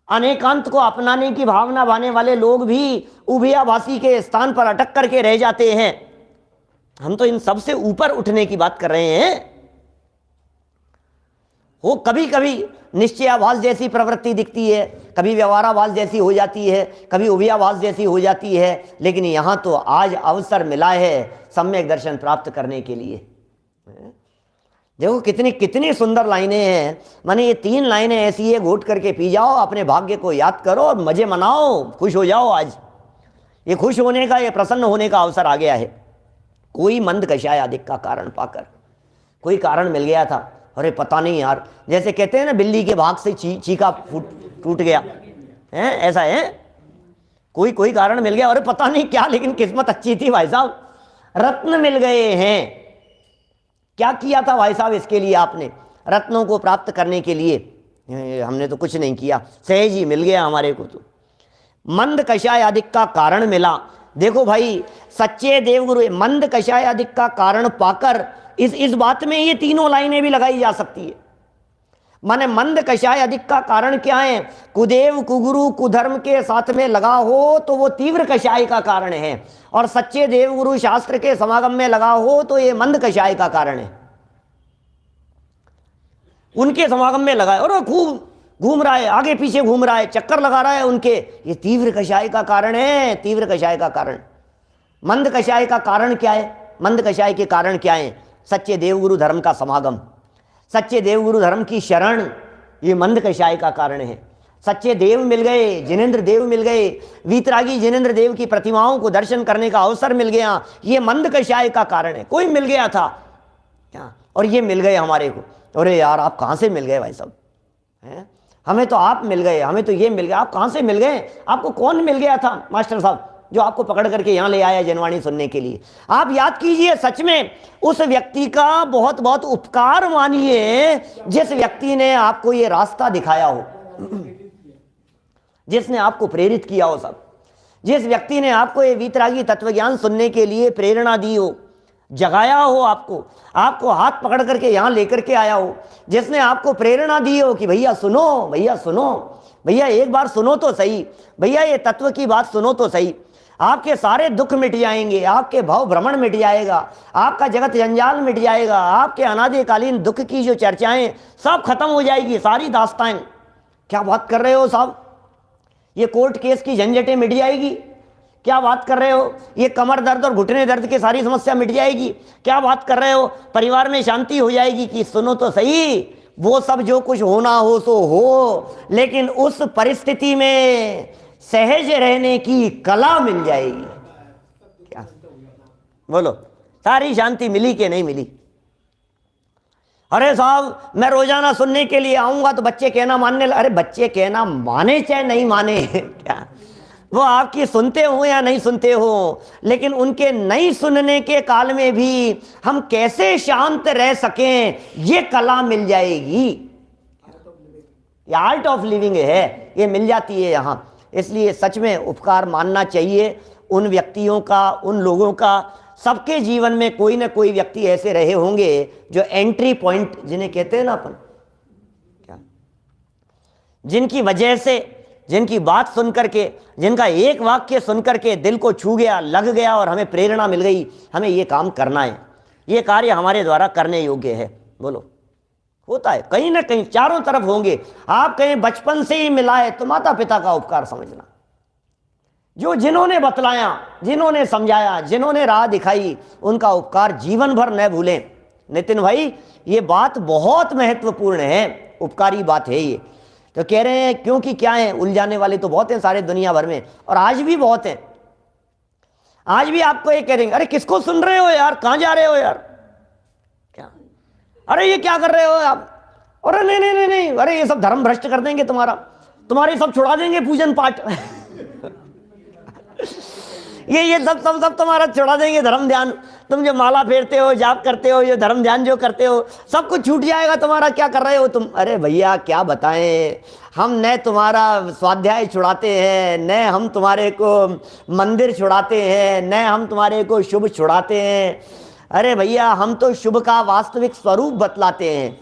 अनेकांत को अपनाने की भावना भाने वाले लोग भी उभयाभासी के स्थान पर अटक करके रह जाते हैं। हम तो इन सब से ऊपर उठने की बात कर रहे हैं। वो कभी कभी निश्चयाभास जैसी प्रवृत्ति दिखती है, कभी व्यवहाराभास जैसी हो जाती है, कभी उभयाभास जैसी हो जाती है, लेकिन यहां तो आज अवसर मिला है सम्यक दर्शन प्राप्त करने के लिए। देखो कितनी कितनी सुंदर लाइनें हैं। माने ये 3 लाइनें ऐसी है, घोट करके पी जाओ, अपने भाग्य को याद करो और मजे मनाओ, खुश हो जाओ। आज ये खुश होने का, ये प्रसन्न होने का अवसर आ गया है। कोई मंद कषाय अधिक का कारण पाकर, कोई कारण मिल गया था, अरे पता नहीं यार, जैसे कहते हैं ना बिल्ली के भाग से चीका टूट गया है, ऐसा है। कोई कारण मिल गया, अरे पता नहीं क्या, लेकिन किस्मत अच्छी थी भाई साहब, रत्न मिल गए हैं। क्या किया था भाई साहब इसके लिए आपने? रत्नों को प्राप्त करने के लिए हमने तो कुछ नहीं किया, सहज ही मिल गया हमारे को। तो मंद कषाय अधिक का कारण मिला। देखो भाई, सच्चे देवगुरु मंद कषाय अधिक का कारण पाकर, इस बात में ये तीनों लाइनें भी लगाई जा सकती है। माने मंद कषाय अधिक का कारण क्या है? कुदेव कुगुरु कुधर्म के साथ में लगा हो तो वो तीव्र कषाय का कारण है, और सच्चे देवगुरु शास्त्र के समागम में लगा हो तो ये मंद कषाय का कारण है। उनके समागम में लगा है और खूब घूम रहा है, आगे पीछे घूम रहा है, चक्कर लगा रहा है उनके, ये तीव्र कषाय का कारण है, तीव्र कषाय का कारण। मंद कषाय का कारण क्या है? मंद कषाय के कारण क्या है? सच्चे देवगुरु धर्म का समागम, सच्चे देवगुरु धर्म की शरण, ये मंद कषाय का कारण है। सच्चे देव मिल गए, जिनेंद्र देव मिल गए, वीतरागी जिनेंद्र देव की प्रतिमाओं को दर्शन करने का अवसर मिल गया, ये मंद कषाय का कारण है। कोई मिल गया था क्या, और ये मिल गए हमारे को। अरे यार आप कहाँ से मिल गए भाई साहब? हैं, हमें तो आप मिल गए, हमें तो ये मिल गया, आप कहाँ से मिल गए? आपको कौन मिल गया था मास्टर साहब जो आपको पकड़ करके यहाँ ले आया जनवाणी सुनने के लिए? आप याद कीजिए, सच में उस व्यक्ति का बहुत बहुत उपकार मानिए जिस व्यक्ति ने आपको ये रास्ता दिखाया हो, जिसने आपको प्रेरित किया हो। सब जिस व्यक्ति ने आपको ये वीतरागी तत्वज्ञान सुनने के लिए प्रेरणा दी हो, जगाया हो, आपको हाथ पकड़ करके यहाँ लेकर के आया हो, जिसने आपको प्रेरणा दी हो कि भैया सुनो, भैया सुनो, भैया एक बार सुनो तो सही, भैया ये तत्व की बात सुनो तो सही, आपके सारे दुख मिट जाएंगे, आपके भाव भ्रमण मिट जाएगा, आपका जगत जंजाल मिट जाएगा, आपके अनादिकालीन दुख की जो चर्चाएं सब खत्म हो जाएगी, सारी दास्ताएं। क्या बात कर रहे हो साहब? ये कोर्ट केस की झंझटें मिट जाएगी? क्या बात कर रहे हो? ये कमर दर्द और घुटने दर्द की सारी समस्या मिट जाएगी? क्या बात कर रहे हो? परिवार में शांति हो जाएगी? कि सुनो तो सही, वो सब जो कुछ होना हो सो हो, लेकिन उस परिस्थिति में सहज रहने की कला मिल जाएगी। क्या बोलो, सारी शांति मिली कि नहीं मिली? अरे साहब मैं रोजाना सुनने के लिए आऊंगा तो बच्चे कहना मानने, अरे बच्चे कहना माने चाहे नहीं माने, क्या वो आपकी सुनते हो या नहीं सुनते हो, लेकिन उनके नहीं सुनने के काल में भी हम कैसे शांत रह सकें, ये कला मिल जाएगी। ये आर्ट ऑफ लिविंग है, ये मिल जाती है यहाँ। इसलिए सच में उपकार मानना चाहिए उन व्यक्तियों का, उन लोगों का। सबके जीवन में कोई ना कोई व्यक्ति ऐसे रहे होंगे जो एंट्री पॉइंट जिन्हें कहते हैं ना अपन, क्या, जिनकी वजह से, जिनकी बात सुन करके, जिनका एक वाक्य सुन करके दिल को छू गया, लग गया और हमें प्रेरणा मिल गई, हमें ये काम करना है, ये कार्य हमारे द्वारा करने योग्य है। बोलो, होता है कहीं ना कहीं, चारों तरफ होंगे। आप कहीं बचपन से ही मिला है तो माता पिता का उपकार समझना, जो जिन्होंने बतलाया, जिन्होंने समझाया, जिन्होंने राह दिखाई, उनका उपकार जीवन भर न भूलें। नितिन भाई ये बात बहुत महत्वपूर्ण है, उपकारी बात है ये। तो कह रहे हैं क्योंकि क्या है, उलझाने वाले तो बहुत हैं सारे दुनिया भर में, और आज भी बहुत हैं। आज भी आपको ये कह देंगे, अरे किसको सुन रहे हो यार, कहां जा रहे हो यार, क्या, अरे ये क्या कर रहे हो आप, अरे नहीं नहीं नहीं नहीं, अरे ये सब धर्म भ्रष्ट कर देंगे तुम्हारे सब छुड़ा देंगे पूजन पाठ ये सब सब सब तुम्हारा छुड़ा देंगे धर्म ध्यान, तुम जो माला फेरते हो, जाप करते हो, ये धर्म ध्यान जो करते हो, सब कुछ छूट जाएगा तुम्हारा, क्या कर रहे हो तुम। अरे भैया क्या बताएं, हम न तुम्हारा स्वाध्याय छुड़ाते हैं, न हम तुम्हारे को मंदिर छुड़ाते हैं, न हम तुम्हारे को शुभ छुड़ाते हैं। अरे भैया हम तो शुभ का वास्तविक स्वरूप बतलाते हैं,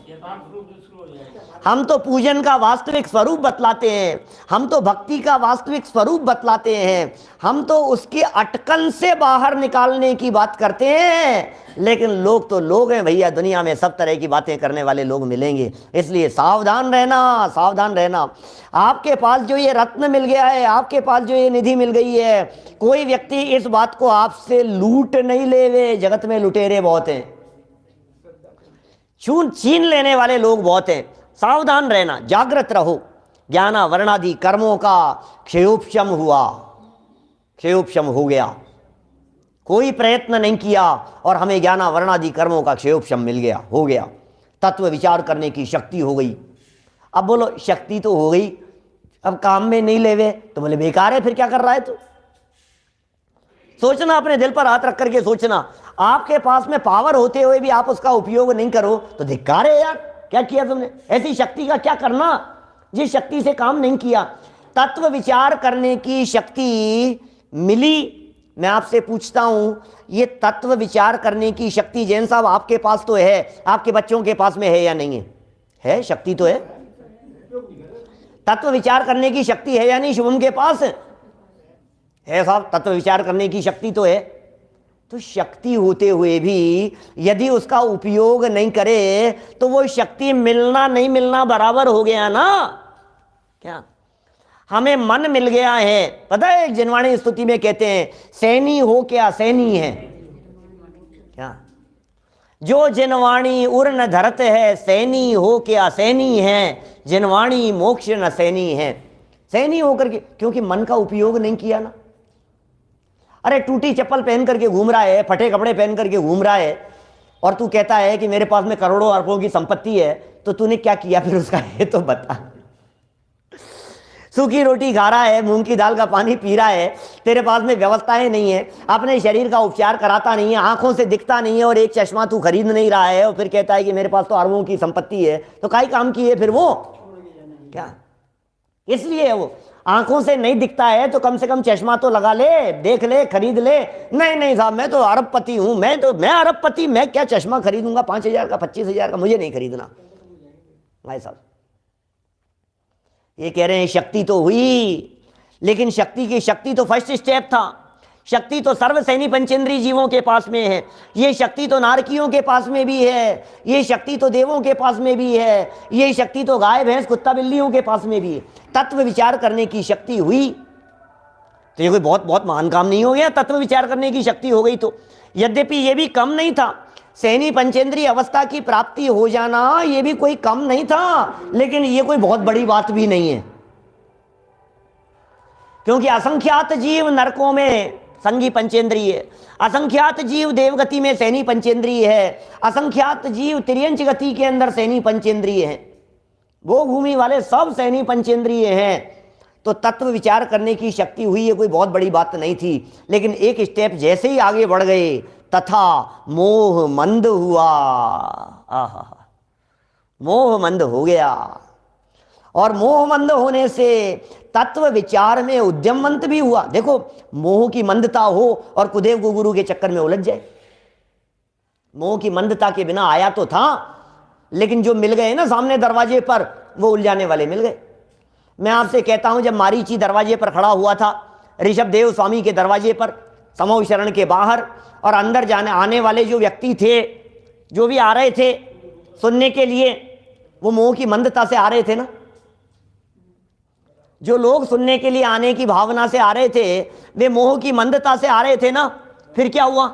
हम तो पूजन का वास्तविक स्वरूप बतलाते हैं, हम तो भक्ति का वास्तविक स्वरूप बतलाते हैं, हम तो उसकी अटकन से बाहर निकालने की बात करते हैं। लेकिन लोग तो लोग हैं भैया, दुनिया में सब तरह की बातें करने वाले लोग मिलेंगे, इसलिए सावधान रहना, सावधान रहना। आपके पास जो ये रत्न मिल गया है, आपके पास जो ये निधि मिल गई है, कोई व्यक्ति इस बात को आपसे लूट नहीं लेवे। जगत में लुटेरे बहुत हैं, छीन लेने वाले लोग बहुत हैं। सावधान रहना, जागृत रहो। ज्ञाना वर्णादि कर्मों का क्षयोपशम हुआ, क्षयोपशम हो गया, कोई प्रयत्न नहीं किया और हमें ज्ञाना वर्णादि कर्मों का क्षयोपशम मिल गया, हो गया। तत्व विचार करने की शक्ति हो गई। अब बोलो शक्ति तो हो गई, अब काम में नहीं लेवे तो बोले बेकार है, फिर क्या कर रहा है तू। सोचना, अपने दिल पर हाथ रख करके सोचना, आपके पास में पावर होते हुए भी आप उसका उपयोग नहीं करो तो धिक्कार है यार, क्या किया तुमने, ऐसी शक्ति का क्या करना जिस शक्ति से काम नहीं किया। तत्व विचार करने की शक्ति मिली। मैं आपसे पूछता हूं, ये तत्व विचार करने की शक्ति जैन साहब आपके पास तो है, आपके बच्चों के पास में है या नहीं है? है, शक्ति तो है। तत्व विचार करने की शक्ति है या नहीं शुभम के पास? है साहब, तत्व विचार करने की शक्ति तो है। तो शक्ति होते हुए भी यदि उसका उपयोग नहीं करे तो वो शक्ति मिलना नहीं मिलना बराबर हो गया ना। क्या हमें मन मिल गया है, पता है एक जिनवाणी स्तुति में कहते हैं, सैनी हो क्या सैनी है। क्या जो जिनवाणी उर न धरत है, सैनी हो क्या सैनी है, जिनवाणी मोक्ष न सैनी है। सैनी होकर के, क्योंकि मन का उपयोग नहीं किया ना। अरे टूटी चप्पल पहन करके घूम रहा है, फटे कपड़े पहन करके घूम रहा है, और तू कहता है कि मेरे पास में करोड़ों अरबों की संपत्ति है, तो तूने क्या किया फिर उसका, ये तो बता। सूखी रोटी खा रहा है, मूंग की दाल का पानी पी रहा है, तेरे पास में व्यवस्थाएं नहीं है, अपने शरीर का उपचार कराता नहीं है, आंखों से दिखता नहीं है, और एक चश्मा तू खरीद नहीं रहा है, और फिर कहता है कि मेरे पास तो अरबों की संपत्ति है, तो काई काम की है फिर वो। क्या इसलिए वो आंखों से नहीं दिखता है तो कम से कम चश्मा तो लगा ले, देख ले, खरीद ले। नहीं नहीं साहब, मैं तो अरबपति हूं, मैं अरबपति, मैं क्या चश्मा खरीदूंगा 5,000 का 25,000 का, मुझे नहीं खरीदना। भाई साहब ये कह रहे हैं शक्ति तो हुई, लेकिन शक्ति तो फर्स्ट स्टेप था। शक्ति तो सर्वसैनी पंचेंद्रीय जीवों के पास में है, ये शक्ति तो नारकियों के पास में भी है, ये शक्ति तो देवों के पास में भी है, ये शक्ति तो गाय भैंस कुत्ता बिल्लियों के पास में भी है। तत्व विचार करने की शक्ति हुई तो ये कोई बहुत बहुत महान काम नहीं हो गया। तत्व विचार करने की शक्ति हो गई तो, यद्यपि ये भी कम नहीं था, सैनी पंचेंद्रीय अवस्था की प्राप्ति हो जाना ये भी कोई कम नहीं था, लेकिन ये कोई बहुत बड़ी बात भी नहीं है, क्योंकि असंख्यात जीव नरकों में संगी पंचेंद्रीय है, असंख्यात जीव देवगति में सैनी पंचेंद्रीय है, असंख्यात जीव तिर्यंच गति के अंदर सैनी पंचेंद्रीय है, वो भूमि वाले सब सैनी पंचेंद्रीय हैं। तो तत्व विचार करने की शक्ति हुई, ये कोई बहुत बड़ी बात नहीं थी, लेकिन एक स्टेप जैसे ही आगे बढ़ गए तथा मोह मंद हुआ। आहा, मोह मंद हो गया, और मोह मंद होने से तत्व विचार में उद्यमवंत भी हुआ। देखो मोह की मंदता हो और कुदेव को गुरु के चक्कर में उलझ जाए। मोह की मंदता के बिना आया तो था, लेकिन जो मिल गए ना सामने दरवाजे पर, वो उलझाने वाले मिल गए। मैं आपसे कहता हूं, जब मारीची दरवाजे पर खड़ा हुआ था, ऋषभदेव स्वामी के दरवाजे पर, समूह शरण के बाहर, और अंदर जाने आने वाले जो व्यक्ति थे, जो भी आ रहे थे सुनने के लिए, वो मोह की मंदता से आ रहे थे ना। जो लोग सुनने के लिए आने की भावना से आ रहे थे वे मोह की मंदता से आ रहे थे ना, फिर क्या हुआ?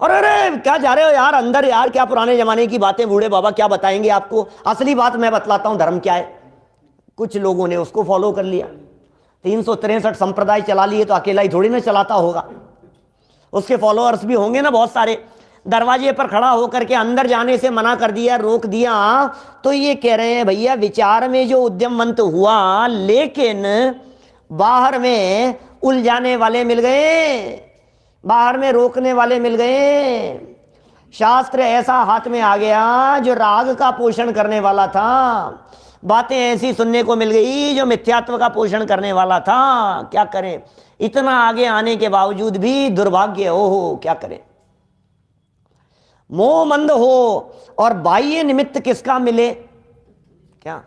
और अरे क्या जा रहे हो यार अंदर, यार क्या पुराने जमाने की बातें, बूढ़े बाबा क्या बताएंगे आपको, असली बात मैं बतलाता हूं धर्म क्या है। कुछ लोगों ने उसको फॉलो कर लिया, 363 संप्रदाय चला लिए तो अकेला ही थोड़ी ना चलाता होगा, उसके फॉलोअर्स भी होंगे ना बहुत सारे। दरवाजे पर खड़ा होकर के अंदर जाने से मना कर दिया, रोक दिया, तो ये कह रहे हैं भैया विचार में जो उद्यमवंत हुआ, लेकिन बाहर में उलझाने वाले मिल गए, बाहर में रोकने वाले मिल गए। शास्त्र ऐसा हाथ में आ गया जो राग का पोषण करने वाला था, बातें ऐसी सुनने को मिल गई जो मिथ्यात्व का पोषण करने वाला था। क्या करें, इतना आगे आने के बावजूद भी दुर्भाग्य हो, क्या करें। मोह मंद हो और बाह्य निमित्त किसका मिले? क्या?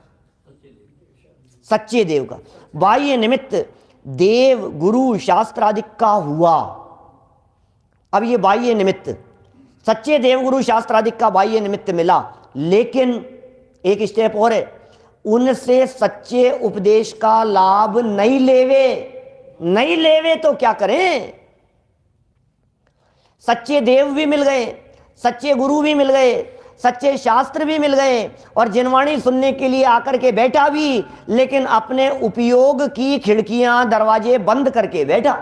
सच्चे देव का। बाह्य निमित्त देव गुरु शास्त्र आदि का हुआ। अब ये बाह्य निमित्त सच्चे देव गुरु शास्त्र आदि का बाह्य निमित्त मिला, लेकिन एक स्टेप और है, उनसे सच्चे उपदेश का लाभ नहीं लेवे तो क्या करें? सच्चे देव भी मिल गए, सच्चे गुरु भी मिल गए, सच्चे शास्त्र भी मिल गए, और जिनवाणी सुनने के लिए आकर के बैठा भी, लेकिन अपने उपयोग की खिड़कियां दरवाजे बंद करके बैठा।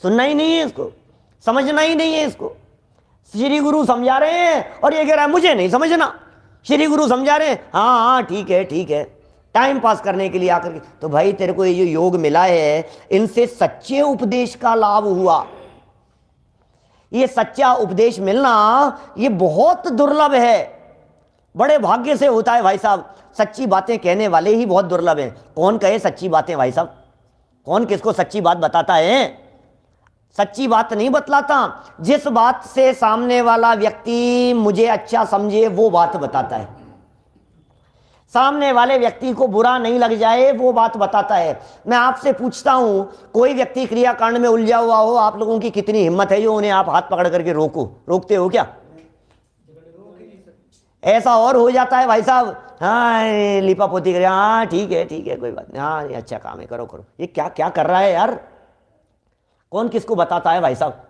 सुनना ही नहीं है इसको, समझना ही नहीं है इसको। श्री गुरु समझा रहे हैं और ये कह रहा है मुझे नहीं समझना। श्री गुरु समझा रहे हैं, हाँ हाँ ठीक है, टाइम पास करने के लिए आकर के। तो भाई तेरे को ये जो योग मिला है, इनसे सच्चे उपदेश का लाभ हुआ। ये सच्चा उपदेश मिलना ये बहुत दुर्लभ है, बड़े भाग्य से होता है भाई साहब। सच्ची बातें कहने वाले ही बहुत दुर्लभ हैं। कौन कहे सच्ची बातें भाई साहब? कौन किसको सच्ची बात बताता है? सच्ची बात नहीं बतलाता, जिस बात से सामने वाला व्यक्ति मुझे अच्छा समझे वो बात बताता है, सामने वाले व्यक्ति को बुरा नहीं लग जाए वो बात बताता है। मैं आपसे पूछता हूं, कोई व्यक्ति क्रियाकांड में उलझा हुआ हो, आप लोगों की कितनी हिम्मत है जो उन्हें आप हाथ पकड़ करके रोकते हो क्या? ऐसा और हो जाता है भाई साहब, हाँ लिपा पोती करे, हाँ ठीक है कोई बात नहीं, हाँ ये अच्छा काम है, करो। ये क्या क्या कर रहा है यार? कौन किसको बताता है भाई साहब?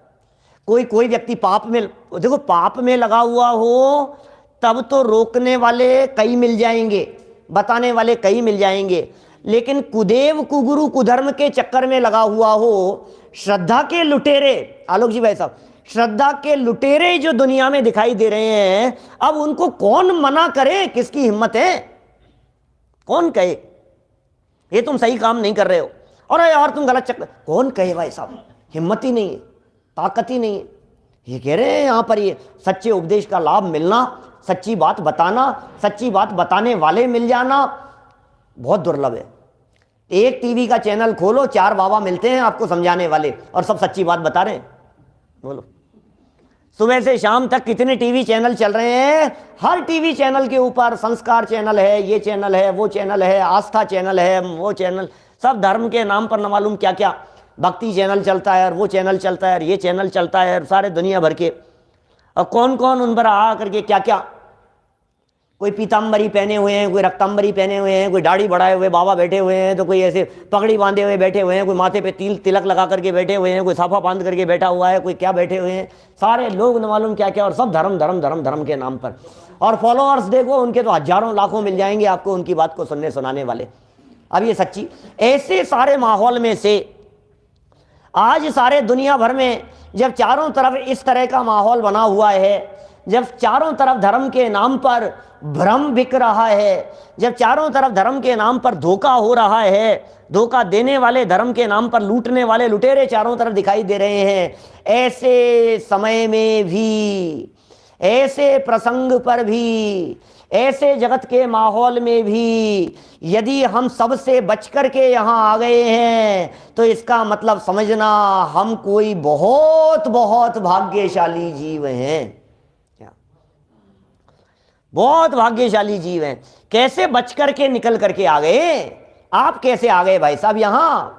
कोई व्यक्ति पाप में, देखो पाप में लगा हुआ हो तब तो रोकने वाले कई मिल जाएंगे, बताने वाले कई मिल जाएंगे, लेकिन कुदेव कुगुरु कुधर्म के चक्कर में लगा हुआ हो, श्रद्धा के लुटेरे, आलोक जी भाई साहब, श्रद्धा के लुटेरे जो दुनिया में दिखाई दे रहे हैं, अब उनको कौन मना करे? किसकी हिम्मत है? कौन कहे ये तुम सही काम नहीं कर रहे हो, और यार तुम गलत चक्कर, कौन कहे भाई साहब? हिम्मत ही नहीं है, ताकत ही नहीं है। ये कह रहे हैं यहां पर ये सच्चे उपदेश का लाभ मिलना, सच्ची बात बताना, सच्ची बात बताने वाले मिल जाना बहुत दुर्लभ है। एक टीवी का चैनल खोलो, 4 बाबा मिलते हैं आपको समझाने वाले, और सब सच्ची बात बता रहे हैं। बोलो, सुबह से शाम तक कितने टीवी चैनल चल रहे हैं? हर टीवी चैनल के ऊपर संस्कार चैनल है, ये चैनल है, वो चैनल है, आस्था चैनल है, वो चैनल, सब धर्म के नाम पर न मालूम क्या क्या, भक्ति चैनल चलता है और वो चैनल चलता है और ये चैनल चलता है, सारे दुनिया भर के। और कौन कौन उन पर आ करके क्या क्या, कोई पीताम्बरी पहने हुए हैं, कोई रक्तांबरी पहने हुए हैं, कोई दाढ़ी बढ़ाए हुए बाबा बैठे हुए हैं, तो कोई ऐसे पगड़ी बांधे हुए बैठे हुए हैं, कोई माथे पे तिलक लगा करके बैठे हुए हैं, कोई साफा बांध करके बैठा हुआ है, कोई क्या बैठे हुए हैं, सारे लोग न मालूम क्या क्या, और सब धर्म धर्म धर्म धर्म के नाम पर। और फॉलोअर्स देखो उनके तो हजारों लाखों मिल जाएंगे आपको उनकी बात को सुनाने वाले। अब ये सच्ची, ऐसे सारे माहौल में से आज सारे दुनिया भर में जब चारों तरफ इस तरह का माहौल बना हुआ है, जब चारों तरफ धर्म के नाम पर भ्रम बिक रहा है, जब चारों तरफ धर्म के नाम पर धोखा हो रहा है, धोखा देने वाले, धर्म के नाम पर लूटने वाले लुटेरे चारों तरफ दिखाई दे रहे हैं, ऐसे समय में भी, ऐसे प्रसंग पर भी, ऐसे जगत के माहौल में भी यदि हम सबसे बच करके यहाँ आ गए हैं, तो इसका मतलब समझना हम कोई बहुत बहुत भाग्यशाली जीव हैं। क्या बहुत भाग्यशाली जीव हैं। कैसे बच करके निकल करके आ गए? आप कैसे आ गए भाई साहब? यहाँ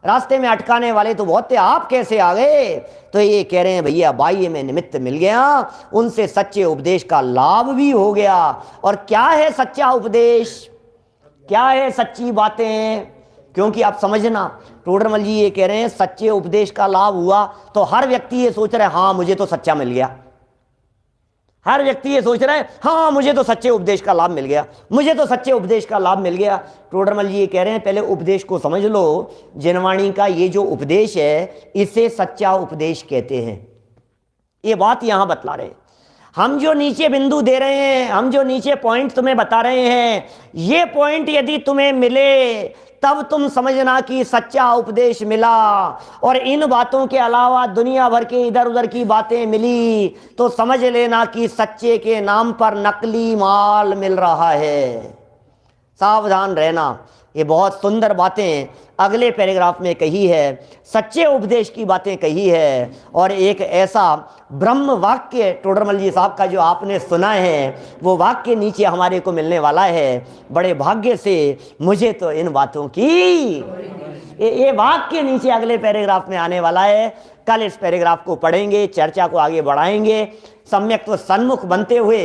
रास्ते में अटकाने वाले तो बहुत थे, आप कैसे आ गए? तो ये कह रहे हैं भैया बाह्य में निमित्त मिल गया, उनसे सच्चे उपदेश का लाभ भी हो गया। और क्या है सच्चा उपदेश? क्या है सच्ची बातें? क्योंकि आप समझना, टोडरमल जी ये कह रहे हैं सच्चे उपदेश का लाभ हुआ तो हर व्यक्ति ये सोच रहा है हाँ मुझे तो सच्चा मिल गया। हर व्यक्ति ये सोच रहा है हाँ मुझे तो सच्चे उपदेश का लाभ मिल गया, मुझे तो सच्चे उपदेश का लाभ मिल गया। टोडरमल जी ये कह रहे हैं पहले उपदेश को समझ लो। जिनवाणी का ये जो उपदेश है इसे सच्चा उपदेश कहते हैं। ये बात यहां बतला रहे हैं। हम जो नीचे बिंदु दे रहे हैं, हम जो नीचे पॉइंट तुम्हें बता रहे हैं, ये पॉइंट यदि तुम्हें मिले तब तुम समझना कि सच्चा उपदेश मिला। और इन बातों के अलावा दुनिया भर के इधर उधर की बातें मिली तो समझ लेना कि सच्चे के नाम पर नकली माल मिल रहा है। सावधान रहना। ये बहुत सुंदर बातें अगले पैराग्राफ में कही है, सच्चे उपदेश की बातें कही है। और एक ऐसा ब्रह्म वाक्य टोडरमल जी साहब का जो आपने सुना है वो वाक्य नीचे हमारे को मिलने वाला है। बड़े भाग्य से मुझे तो इन बातों की ये वाक्य नीचे अगले पैराग्राफ में आने वाला है। कल इस पैराग्राफ को पढ़ेंगे, चर्चा को आगे बढ़ाएंगे। सम्यक तो सन्मुख बनते हुए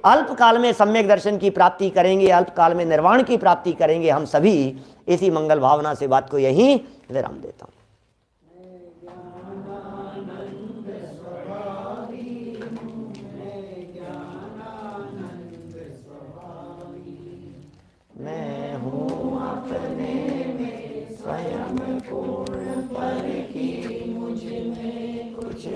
अल्पकाल में सम्यक दर्शन की प्राप्ति करेंगे, अल्पकाल में निर्वाण की प्राप्ति करेंगे हम सभी। इसी मंगल भावना से बात को यहीं विराम देता हूँ। मैं हूँ अपने में स्वयं पूर्ण, पर कि मुझ में कुछ